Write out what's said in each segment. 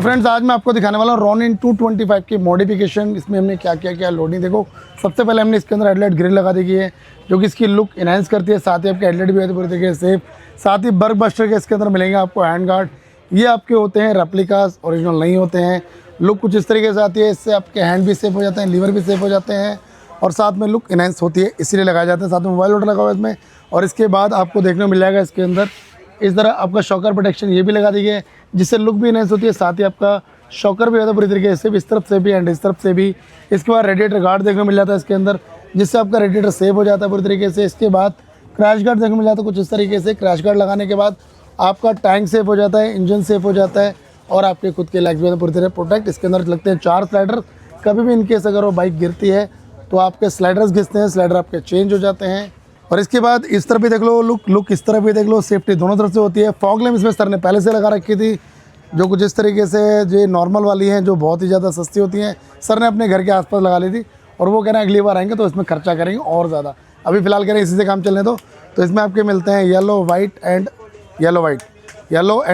तो फ्रेंड्स आज मैं आपको दिखाने वाला हूँ रोनिन 225 की मॉडिफिकेशन। इसमें हमने क्या किया क्या लोडिंग देखो। सबसे पहले हमने इसके अंदर हेडलाइट ग्रिल लगा दी है जो कि इसकी लुक इनहेंस करती है। साथ ही आपके हेडलाइट भी है पूरी तरीके से सेफ। साथ ही बर्क बस्टर के इसके अंदर मिलेंगे आपको हैंड गार्ड। ये आपके होते हैं रेप्लिकास, ओरिजिनल नहीं होते हैं। लुक कुछ इस तरीके से आती है। इससे आपके हैंड भी सेफ हो जाते हैं, लीवर भी सेफ हो जाते हैं और साथ में लुक इनहेंस होती है, इसीलिए लगाए जाते हैं। साथ में मोबाइल होल्डर लगा हुआ है इसमें। और इसके बाद आपको देखने को मिल जाएगा इसके अंदर इस तरह आपका शॉकर प्रोटेक्शन ये भी लगा दी है जिससे लुक भी इनहेंस होती है। साथ ही आपका शॉकर भी होता है पूरी तरीके से, इस तरफ से भी एंड इस तरफ से भी। इसके बाद रेडिएटर गार्ड देखने को मिल जाता है इसके अंदर जिससे आपका रेडिएटर सेव हो जाता है पूरी तरीके से। इसके बाद क्रैश गार्ड देखने को मिल जाता है कुछ इस तरीके से। क्रैश गार्ड लगाने के बाद आपका टैंक सेफ हो जाता है, इंजन सेफ हो जाता है और आपके खुद के लेग्स भी पूरी तरह प्रोटेक्ट। इसके अंदर लगते हैं 4 स्लाइडर। कभी भी इनकेस अगर वो बाइक गिरती है तो आपके स्लाइडर्स घिसते हैं, स्लाइडर आपके चेंज हो जाते हैं। और इसके बाद इस तरफ भी देख लो लुक इस तरफ भी देख लो, सेफ्टी दोनों तरफ से होती है। फॉग लैम्प इसमें सर ने पहले से लगा रखी थी जो कुछ इस तरीके से जो नॉर्मल वाली हैं जो बहुत ही ज़्यादा सस्ती होती हैं, सर ने अपने घर के आसपास लगा ली थी और वो कह रहे हैं अगली बार आएंगे तो इसमें खर्चा करेंगे और ज़्यादा। अभी फ़िलहाल कह रहे हैं इसी से काम चलने दो। तो इसमें आपके मिलते हैं येलो एंड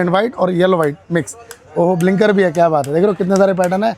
वाइट और येलो वाइट मिक्स। ओह ब्लिंकर भी है, क्या बात है। देख लो कितने सारे पैटर्न है।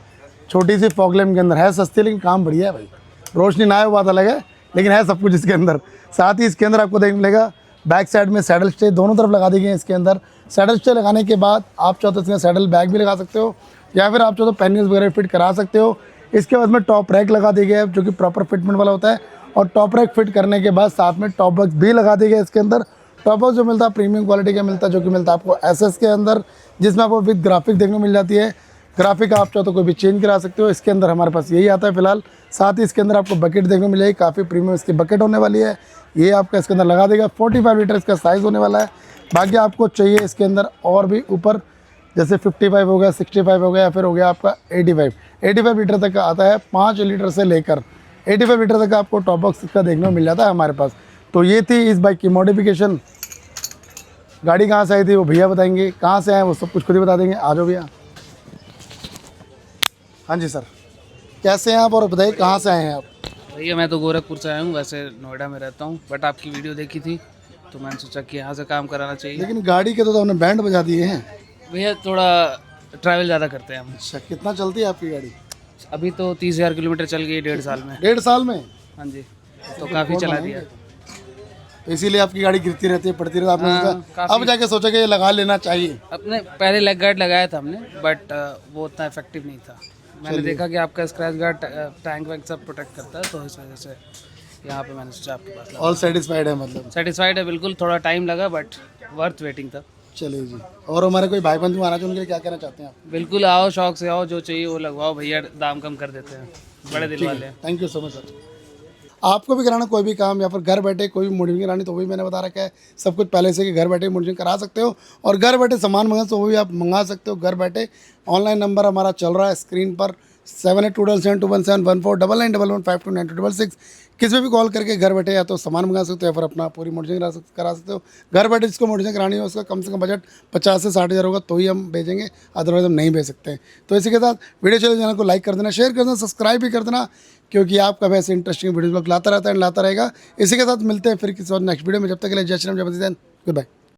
छोटी सी फॉग लैम्प के अंदर है, सस्ती लेकिन काम बढ़िया है भाई। रोशनी ना आए वो बात अलग है लेकिन है सब कुछ इसके अंदर। साथ ही इसके अंदर आपको देखने मिलेगा बैक साइड में सैडल स्टे दोनों तरफ लगा दी गई है। इसके अंदर सैडल स्टे लगाने के बाद आप चाहो तो इसमें सैडल बैग भी लगा सकते हो या फिर आप चाहो तो पैनियल्स वगैरह फिट करा सकते हो। इसके बाद में टॉप रैक लगा दी गई है जो कि प्रॉपर फिटमेंट वाला होता है और टॉप रैक फिट करने के बाद साथ में टॉप बॉक्स भी लगा दी गई है। इसके अंदर टॉप बॉक्स जो मिलता है प्रीमियम क्वालिटी का मिलता है जो कि मिलता है आपको एसएस के अंदर, जिसमें आपको विद ग्राफिक देखने को मिल जाती है। ग्राफिक आप चाहो तो कोई भी चेंज करा सकते हो। इसके अंदर हमारे पास यही आता है फिलहाल। साथ ही इसके अंदर आपको बकेट देखने को मिलेगी, काफ़ी प्रीमियम इसकी बकेट होने वाली है। ये आपका इसके अंदर लगा देगा। 45 लीटर इसका साइज़ होने वाला है। बाकी आपको चाहिए इसके अंदर और भी ऊपर जैसे 55 हो गया, 65 हो गया या फिर हो गया आपका 85 लीटर तक का आता है। 5 लीटर से लेकर 85 लीटर तक का आपको टॉप बॉक्स इसका देखने को मिल जाता है हमारे पास। तो ये थी इस बाइक की मॉडिफिकेशन। गाड़ी कहाँ से आई थी वो भैया बताएंगे, कहाँ से आए वो सब कुछ खुद ही बता देंगे। आ जाओ भैया। हाँ जी सर, कैसे हैं आप और बताइए कहाँ से आए हैं आप? भैया मैं तो गोरखपुर से आया हूँ, वैसे नोएडा में रहता हूँ, बट आपकी वीडियो देखी थी तो मैंने सोचा कि यहाँ से काम कराना चाहिए। लेकिन गाड़ी के तो हमने बैंड बजा दिए हैं भैया, थोड़ा ट्रैवल ज़्यादा करते हैं हम। अच्छा, कितना चलती है आपकी गाड़ी? अभी तो 30,000 किलोमीटर चल गई 1.5 साल में। 1.5 साल में? हाँ जी, तो काफ़ी चला दिया। तो इसीलिए आपकी गाड़ी गिरती रहती है, पड़ती रहती है। आपने सोचा अब जाके सोचा कि ये लगा लेना चाहिए। अपने पहले लेग गार्ड लगाया था हमने, बट वो उतना इफेक्टिव नहीं था। मैंने देखा कि आपका स्क्रैच गार्ड टैंक वैंक सब प्रोटेक्ट करता है, तो इस वजह से यहाँ पे मैंने सोचा आपके पास। ऑल सेटिस्फाइड है मतलब? सेटिस्फाइड है बिल्कुल, थोड़ा टाइम लगा बट वर्थ वेटिंग था। चलिए जी। और हमारे कोई भाई बंधु आना चाहिए उनके लिए क्या कहना चाहते हैं आप? बिल्कुल आओ, शौक से आओ, जो चाहिए वो लगवाओ भैया, दाम कम कर देते हैं, बड़े दिल वाले हैं। Thank you so much sir. आपको भी कराना कोई भी काम या फिर घर बैठे कोई भी मॉडिफिकेशन करानी तो भी मैंने बता रखा है सब कुछ पहले से कि घर बैठे मॉडिफिकेशन करा सकते हो और घर बैठे सामान मंगा तो वो भी आप मंगा सकते हो घर बैठे। ऑनलाइन नंबर हमारा चल रहा है स्क्रीन पर 782772171911529266। किसी में भी कॉल करके घर बैठे या तो सामान मंगा सकते हो या फिर अपना पूरी मॉडिफिकेशन करा सकते हो घर बैठे। जिसको मॉडिफिकेशन करानी है उसका कम से कम बजट 50 से 60 हज़ार होगा तो ही हम भेजेंगे, अदरवाइज हम नहीं भेज सकते हैं। तो इसी के साथ वीडियो चैनल को लाइक कर देना, शेयर कर देना, सब्सक्राइब भी कर देना क्योंकि आपका वैसे इंटरेस्टिंग वीडियो लाता रहता है लाता रहेगा। इसी के साथ मिलते हैं फिर किसी और नेक्स्ट वीडियो में। जब तक के लिए जय श्री राम, जय बंदी, गुड बाय।